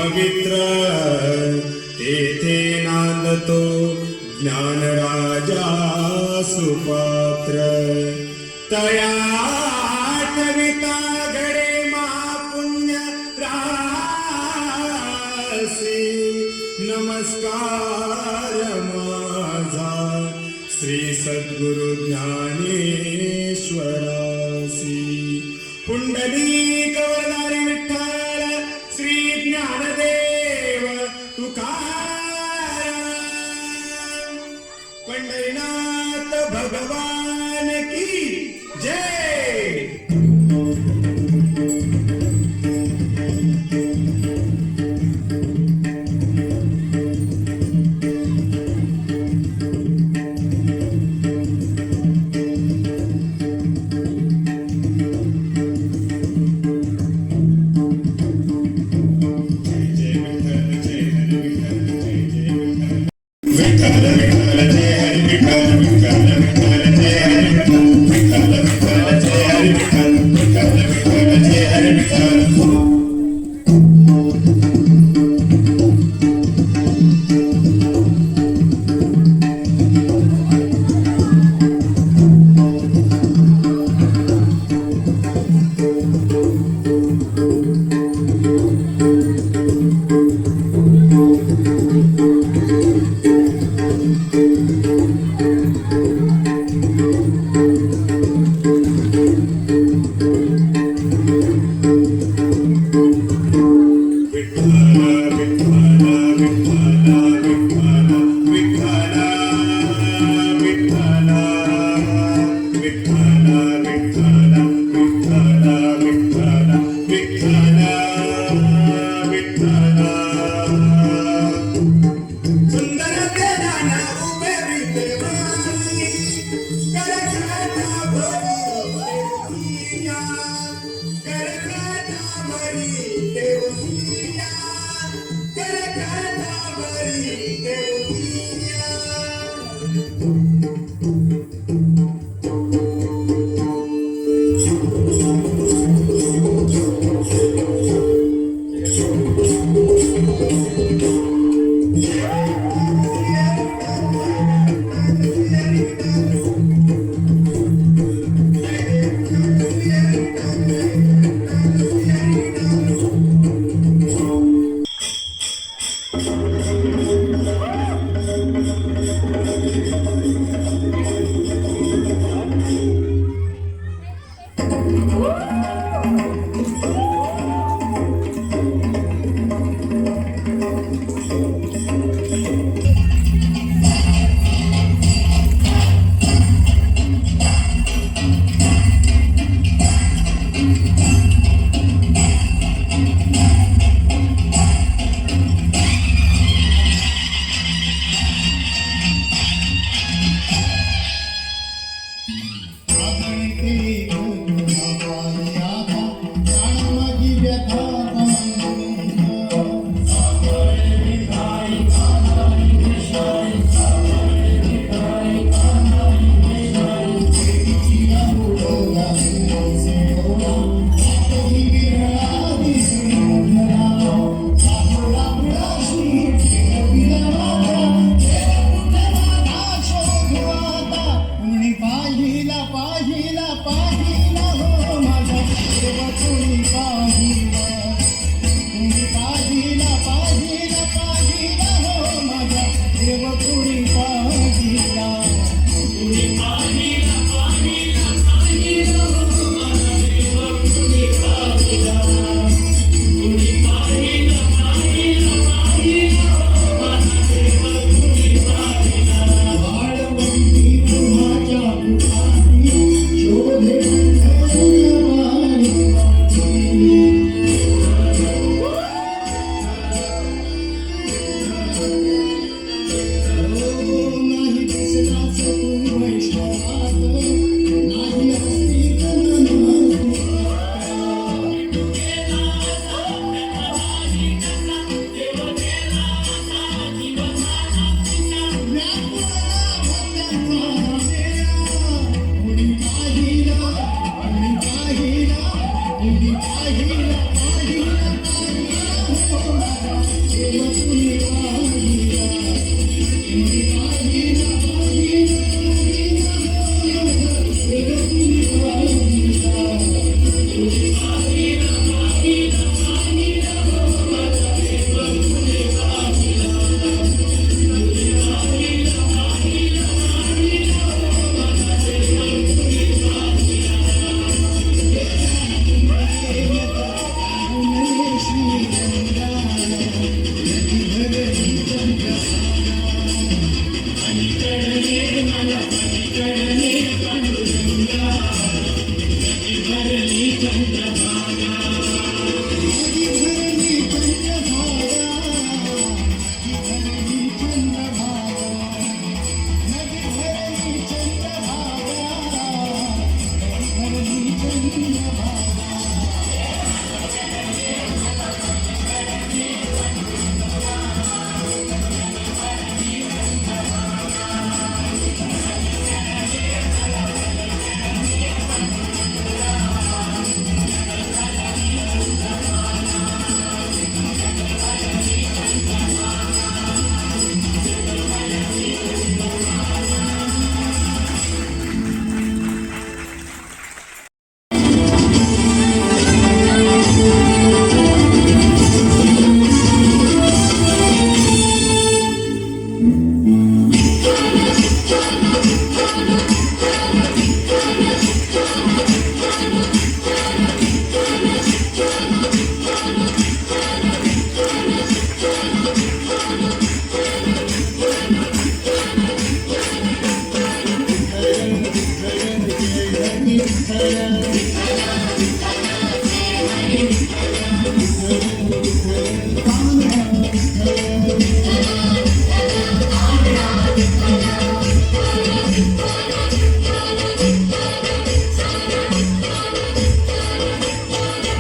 पवित्र तेथे नांदतो ज्ञानराजा सुपात्र तया आठविता घडे महापुण्य रासी नमस्कार माझा श्री सद्गुरु ज्ञानेश्वरासी पुंडलिक वरदारी विठ्ठल श्री ज्ञानदेव तुकाराम पंढरीनाथ भगवान की जय।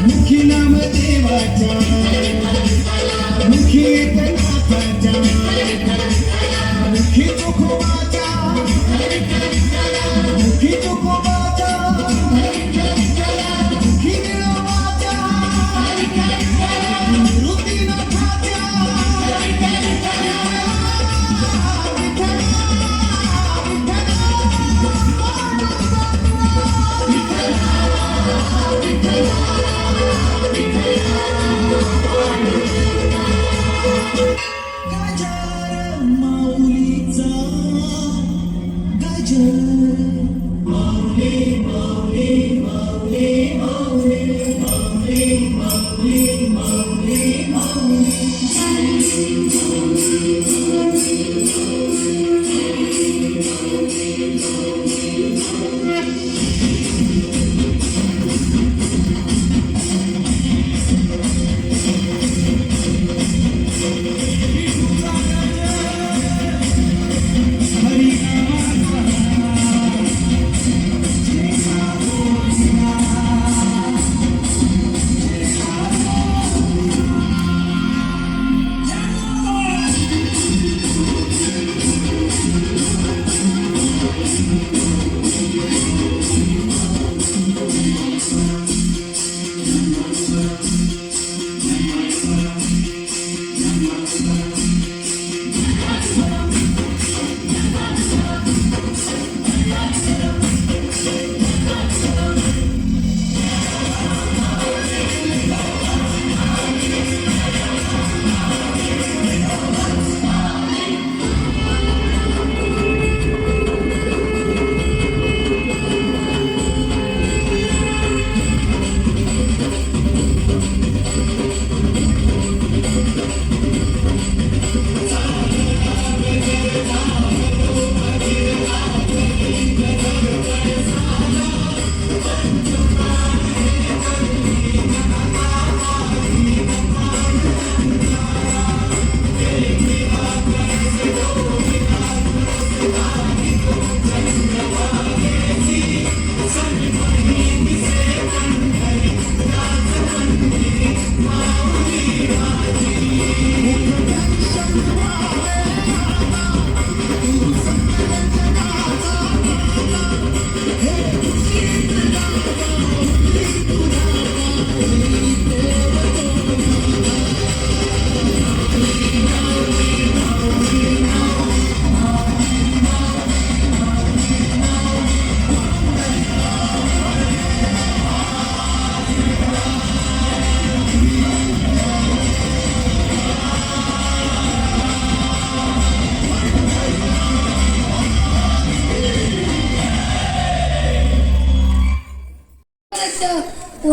मुखी नाम देवाचा मुखी एकनाथाचा मुखी तुकोबाचा मुखी तुकोबाचा मुखी निळोबाचा निवृत्तीनाथाचा गजानन माऊलीचा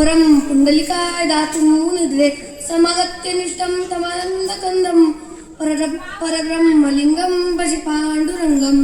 वरम पुंडलिकाय दातुं निद्रे समागत्यनिष्टं तमानन्दकन्दं परब्रह्मलिङ्गं भजे पाण्डुरङ्गम्.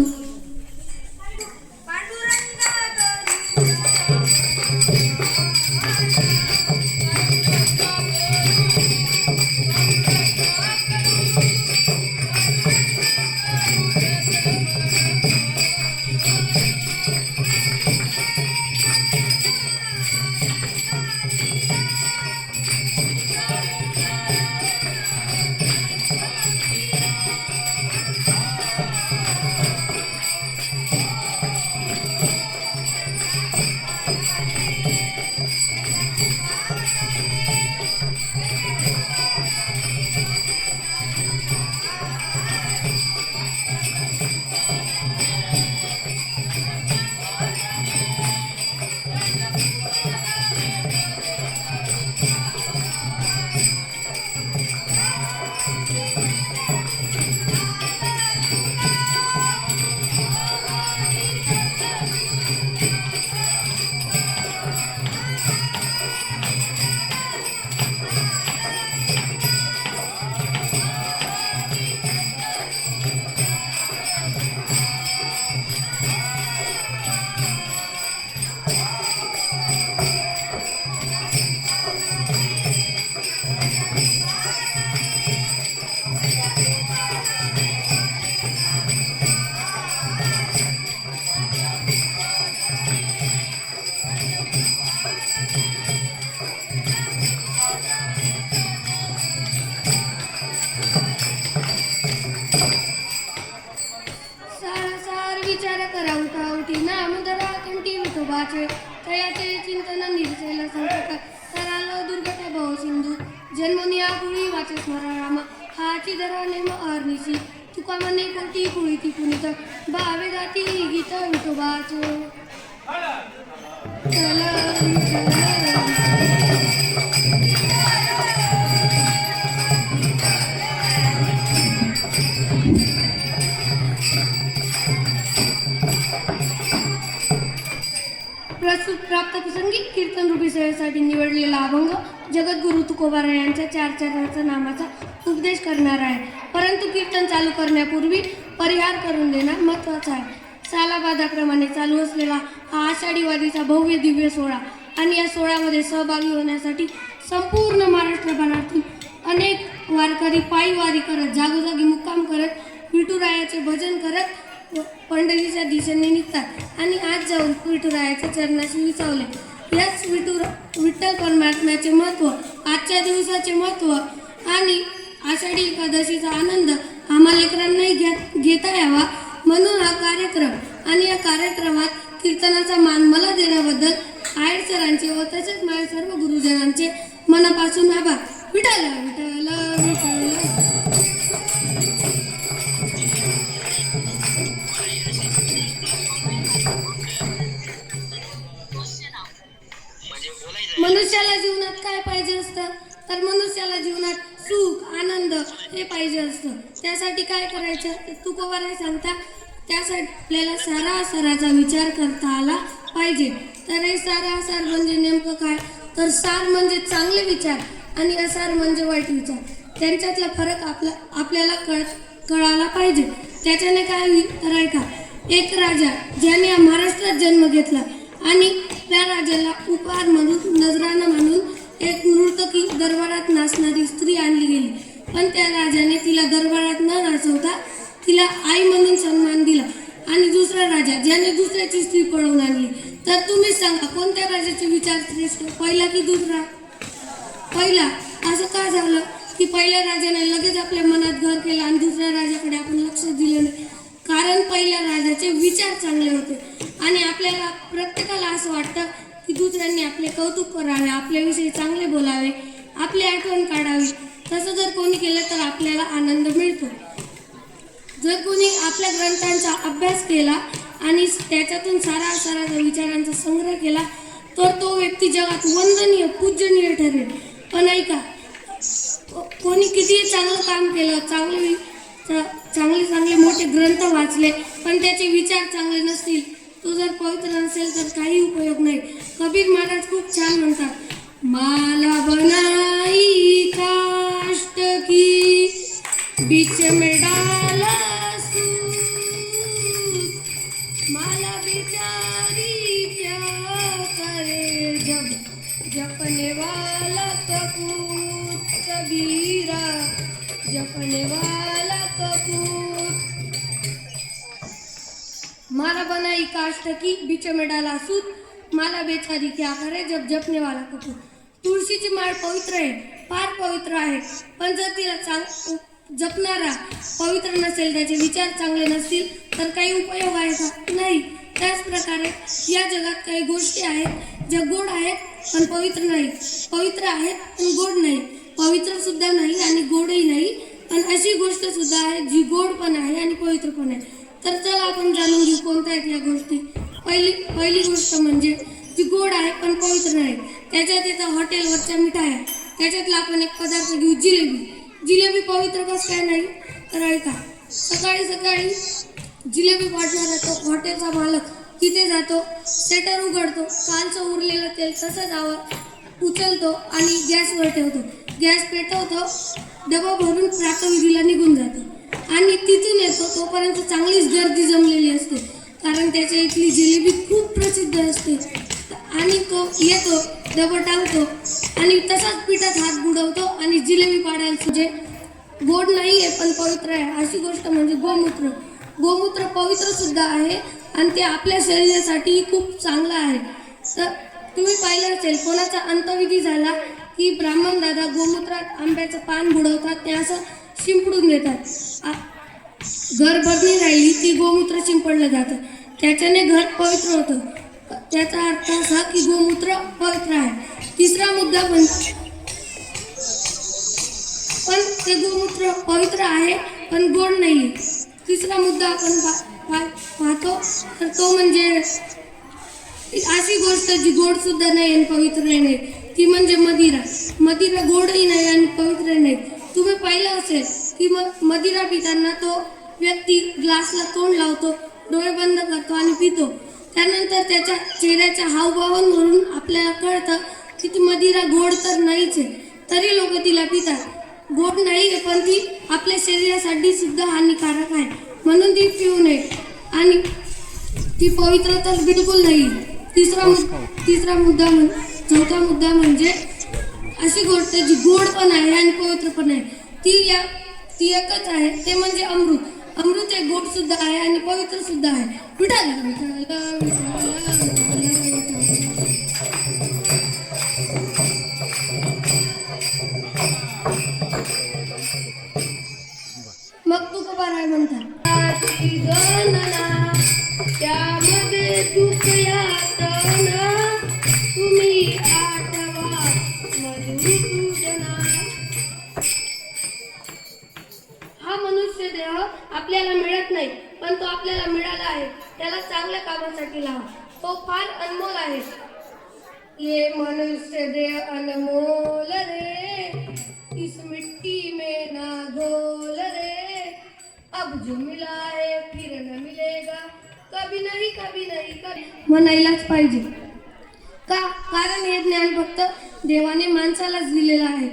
तयाचे चिंतन निर्सेल संकट तरालो दुर्गत भव सिंधू जन्मनिया कुळी वाचे स्मराराम हाची धरा नेम अरनिसी तुका मने कोटी कुळीती पुनित भावे गाती गीत विठोबाचे प्रस्तुत प्राप्त प्रसंगी कीर्तन रूपी सेवेसाठी निवडलेला अभंग जगद्गुरु तुकोबाराय यांच्या 4 चरणांचा नामाचा उपदेश करणार आहे. परंतु कीर्तन चालू करण्यापूर्वी परिहार करून देणं महत्त्वाचं आहे. सालाबादाप्रमाणे चालू असलेला हा आषाढी वारीचा भव्य दिव्य सोहळा आणि या सोहळ्यामध्ये सहभागी होण्यासाठी संपूर्ण महाराष्ट्रभरातून अनेक वारकरी पायी वारी करत जागोजागी मुक्काम करत विठुरायाचे भजन करत पंढरीच्या दिशेने निघतात आणि आज जाऊन विठुरायाच्या चरणाशी विचावले. याच विठ्ठल परमात्म्याचे महत्त्व, आजच्या दिवसाचे महत्त्व आणि आषाढी एकादशीचा आनंद आम्हा लेकरांनाही घेता यावा म्हणून हा कार्यक्रम आणि या कार्यक्रमात कीर्तनाचा मान मला देण्याबद्दल आयर सरांचे व तसेच माझ्या सर्व गुरुजनांचे मनापासून आभार. विठ्ठल विठ्ठल विठ्ठल. मनुष्याला जीवनात काय पाहिजे असतं तर मनुष्याला जीवनात सुख आनंद हे पाहिजे असतं. त्यासाठी काय करायचं तुकोबाराय सांगता त्यासाठी आपल्याला सारासाराचा विचार करता आला पाहिजे. तर हे सारासार म्हणजे नेमकं काय तर सार म्हणजे चांगले विचार आणि असार म्हणजे वाईट विचार. त्यांच्यातला फरक आपल्याला कळाला पाहिजे. त्याच्याने काय तर ऐका, एक राजा ज्याने महाराष्ट्रात जन्म घेतला आणि त्या राजाला उपहार म्हणून नजराणा म्हणून एक नर्तकी दरबारात नाचणारी स्त्री आणली गेली. पण त्या राजाने तिला दरबारात न नाचवता तिला आई म्हणून सन्मान दिला. आणि दुसरा राजा ज्याने दुसऱ्याची स्त्री पळवून आणली. तर तुम्हीच सांगा कोणत्या राजाचे विचार श्रेष्ठ, पहिला की दुसरा? पहिला. असं का झालं की पहिल्या राजाने लगेच आपल्या मनात घर केलं आणि दुसऱ्या राजाकडे आपण लक्ष दिलं नाही? कारण पहिल्या राजाचे विचार चांगले होते आणि आपल्याला प्रत्येकाला असं वाटतं की दुसऱ्यांनी आपले कौतुक करावे, आपल्याविषयी चांगले बोलावे, आपली आठवण काढावी. तसं जर कोणी केलं तर आपल्याला आनंद मिळतो. जर कोणी आपल्या ग्रंथांचा अभ्यास केला आणि त्याच्यातून सारासाराच्या विचारांचा संग्रह केला तर तो व्यक्ती जगात वंदनीय पूजनीय ठरेल. पण ऐका, कोणी कितीही चांगलं काम केलं, चांगले मोठे ग्रंथ वाचले पण त्याचे विचार चांगले नसतील, तो जर पवित्र नसेल तर काही उपयोग नाही. कबीर महाराज खूप छान म्हणतात, माला बनाई काष्ट की बीच में डाला सूत, माला बेचारी क्या करे जब जपने वाला कपूत, कबीरा जपने वाला कपूत। माला बनाई काष्ट की बीच में डाला सूत, माला बेचारी क्या करे जब जपने वाला कपूर। तुळशीची माळ पवित्र आहे, फार पवित्र आहे, पण जर तिला जपणारा पवित्र नसेल, त्याचे विचार चांगले नसतील तर काही उपयोग आहे का? नाही. त्याच प्रकारे या जगात काही गोष्टी आहेत ज्या गोड आहेत पण पवित्र नाही, पवित्र आहेत पण गोड नाही, पवित्र सुद्धा नाही आणि गोडही नाही, पण अशी गोष्ट सुद्धा आहे जी गोड पण आहे आणि पवित्र पण आहे. तर चला आपण जाणून घेऊ कोणत्या आहेत या गोष्टी. पहिली गोष्ट म्हणजे जी गोड आहे पण पवित्र नाही. त्याच्यात येतं हॉटेलवरच्या मिठाया. त्याच्यातला आपण एक पदार्थ घेऊ, जिलेबी. जिलेबी पवित्र कसं काय नाही? तर ऐका, सकाळी सकाळी जिलेबी पाठणारा तो हॉटेलचा मालक तिथे जातो, सेटर उघडतो, कालचं उरलेलं तेल तसंच उचलतो आणि गॅसवर ठेवतो, गॅस पेटवतो, डबा भरून प्रातःविधीला निघून जातो आणि तिथून येतो. तोपर्यंत चांगलीच गर्दी जमलेली असते, कारण त्याच्या इथली जिलेबी खूप प्रसिद्ध असते. आणि तो येतो, डबा टांगतो आणि तसाच पिठात हात बुडवतो आणि जिलेबी पाडायला. म्हणजे गोड नाही आहे पण पवित्र आहे अशी गोष्ट म्हणजे गोमूत्र. गोमूत्र पवित्र सुद्धा आहे आणि ते आपल्या शरीरासाठी खूप चांगलं आहे. तर तुम्ही पाहिलं असेल, कोणाचा अंतविधी झाला की ब्राह्मण दादा गोमूत्रात आंब्याचं पान बुडवतात, ते असं शिंपडून देतात. घर भरणी राहिली ती गोमूत्र शिंपडलं जातं, त्याच्याने घर पवित्र होतं. त्याचा अर्थ असा की गोमूत्र पवित्र आहे. तिसरा मुद्दा पण ते गोमूत्र पवित्र आहे पण गोड नाही. तिसरा मुद्दा आपण पाहतो तर तो म्हणजे अशी गोष्ट जी गोड सुद्धा नाही आणि पवित्र नाही, ती म्हणजे मदिरा. मदिरा गोडही नाही आणि पवित्र नाही. तुम्ही पाहिलं असेल की मदिरा पिताना तो व्यक्ती ग्लासला तोंड लावतो, डोळे बंद करतो आणि पितो. त्यानंतर त्याच्या चेहऱ्याच्या हावभावांवरून आपल्याला कळतं की ती मदिरा गोड तर नाहीच आहे, तरी लोक तिला पितात. गोड नाही आहे पण ती आपल्या शरीरासाठी सुद्धा हानिकारक आहे, म्हणून ती पिऊ नये आणि ती पवित्र तर बिलकुल नाही. चौथा मुद्दा म्हणजे अशी गोष्ट जी गोड पण आहे आणि पवित्र पण आहे, ती एकच आहे, ते म्हणजे अमृत. अमृत हे गोड सुद्धा आहे आणि पवित्र सुद्धा आहे. विठाला विठाला मग तुकोबाराय म्हणतात, त्यामध्ये दुःख यातना तुम्ही आठवा मधुसूदना. हा मनुष्य देह आपल्याला मिळत नाही पण तो आपल्याला मिळाला आहे, त्याला चांगल्या कामासाठी लावा, तो फार अनमोल आहे. ये मनुष्य देह अनमोल रे, इस मिट्टी में ना घोल रे, अब जो मिला है फिर न मिलेगा, कभी नहीं कभी नहीं कभी. म्हणायलाच पाहिजे का? कारण हे ज्ञान फक्त देवाने माणसालाच दिलेलं आहे.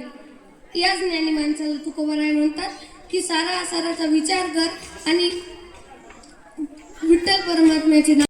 याच ज्ञानी माणसाला तुकोबाराय म्हणतात की सारा आसाराचा विचार कर आणि विठ्ठल परमात्म्याचे नाव.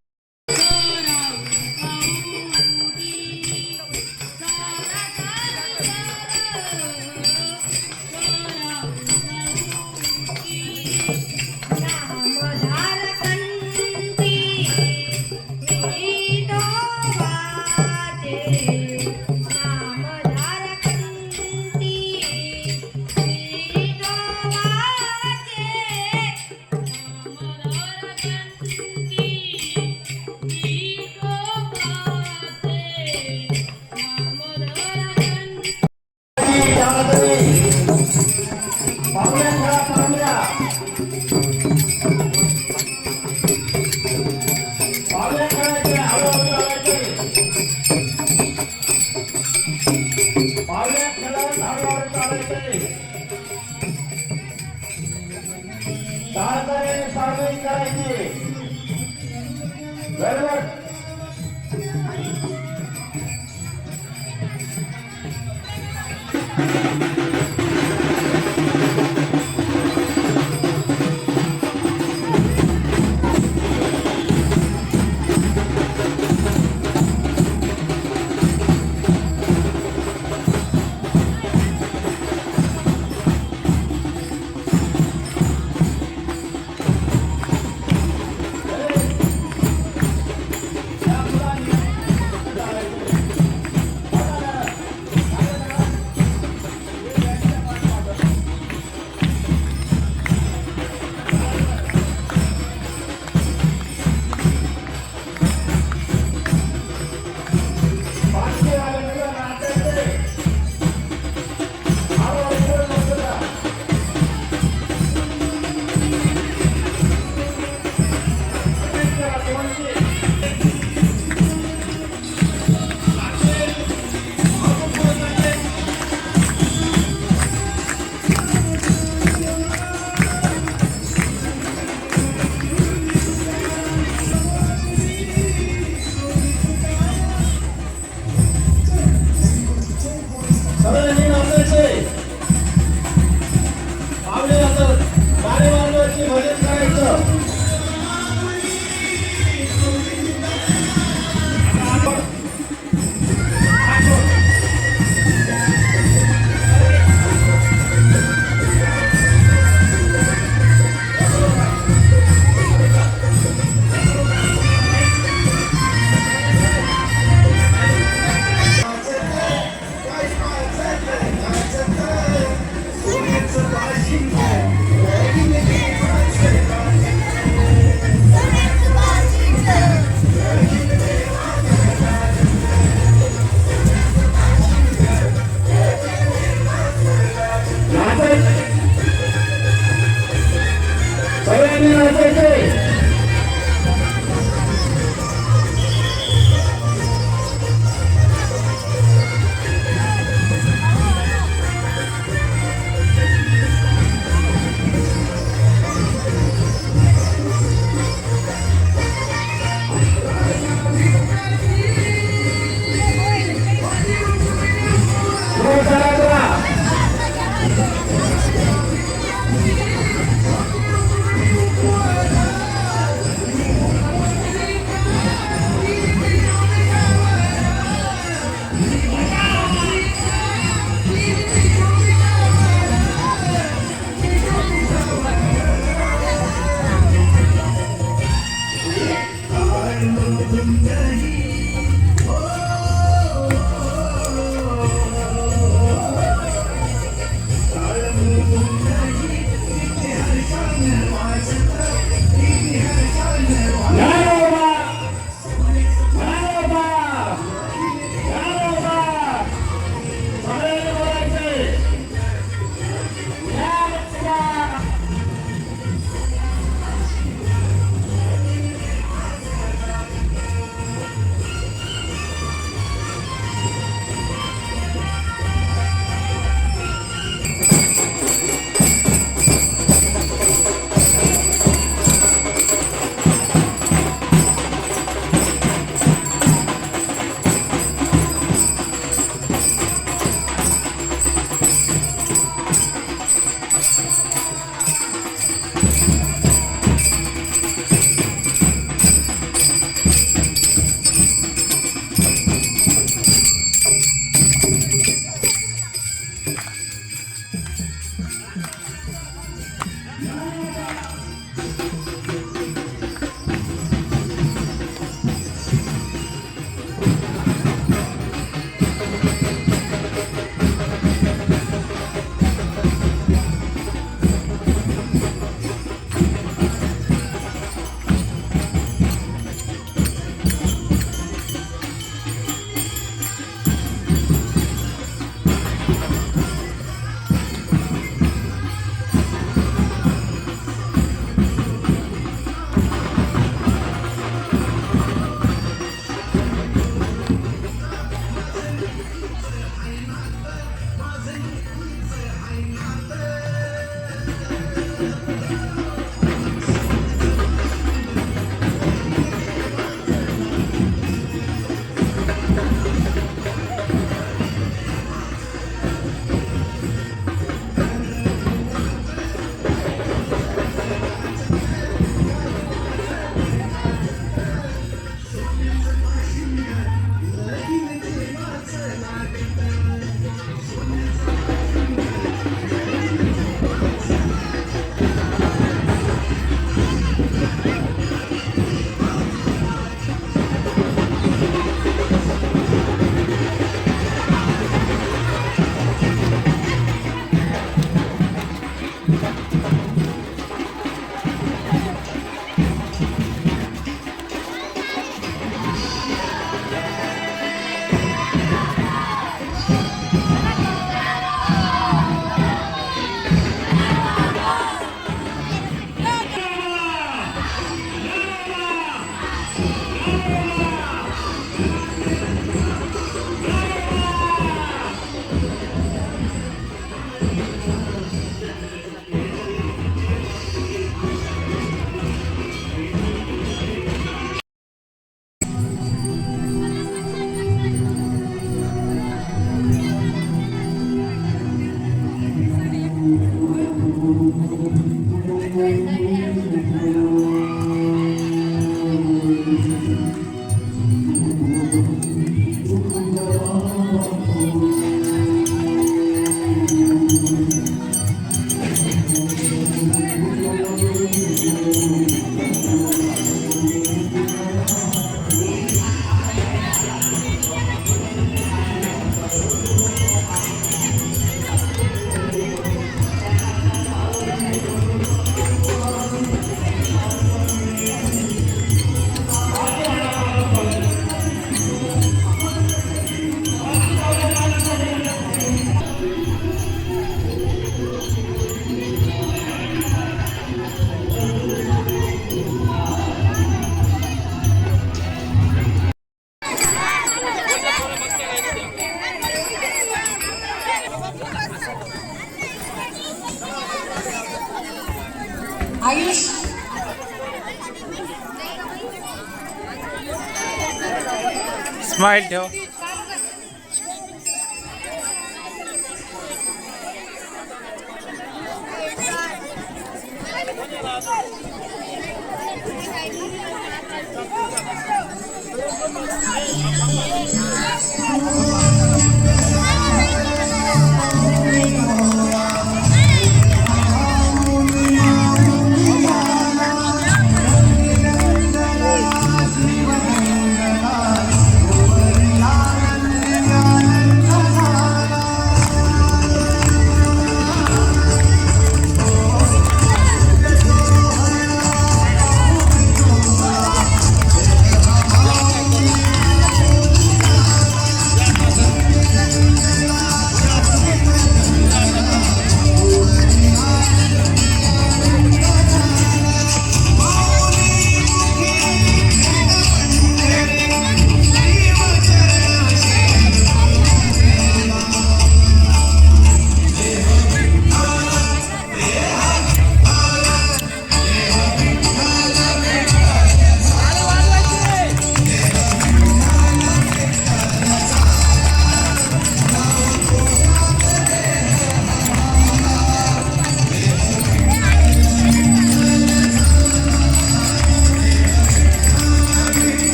स्माइल ठेव.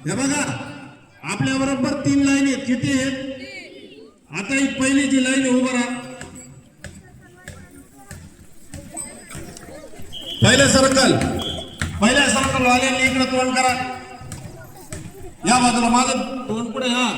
हे बघा आपल्या बरोबर 3 लाईन आहेत. किती आहेत? आता ही पहिली जी लाईन आहे, उभं राहा. पहिल्या सर्कल वाल्यांनी इकडे तोंड करा. या बाजूला माझं तोंड पुढे. हा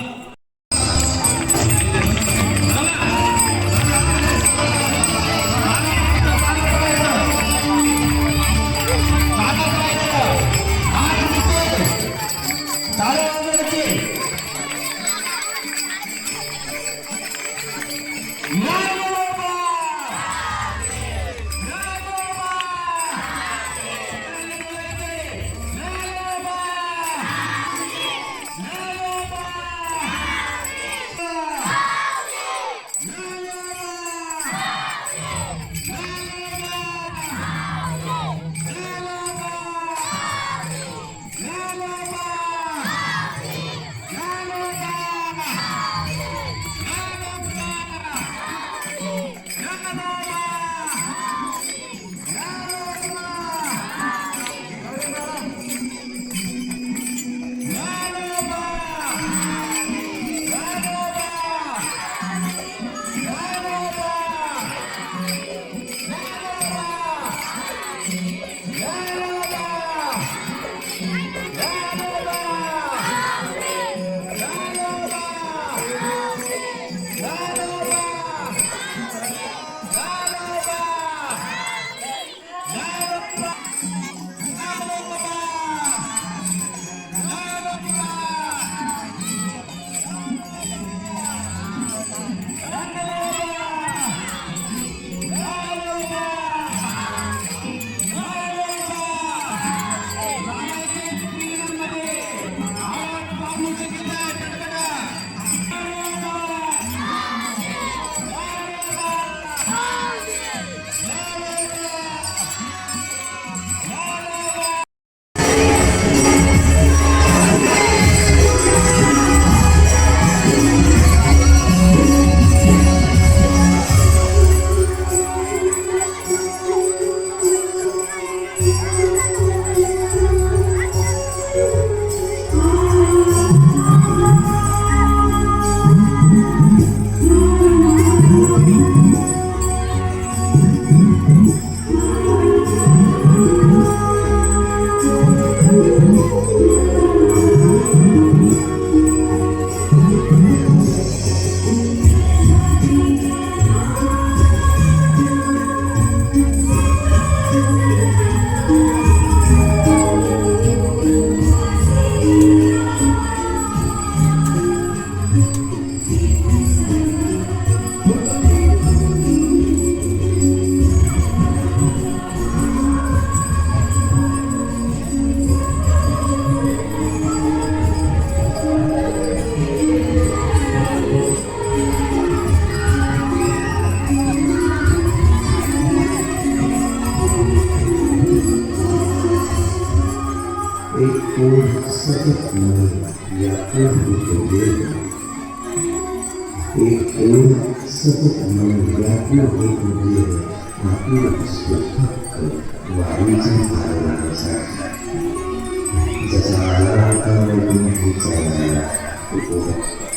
सतत मन व्याकुळ होतो वेळ एक ओढ सतत मन व्याकुळ होतो वेळ आपलं स्वतः वारीचा मार्गासाठी जसा आला होता वैकुंठीचा तो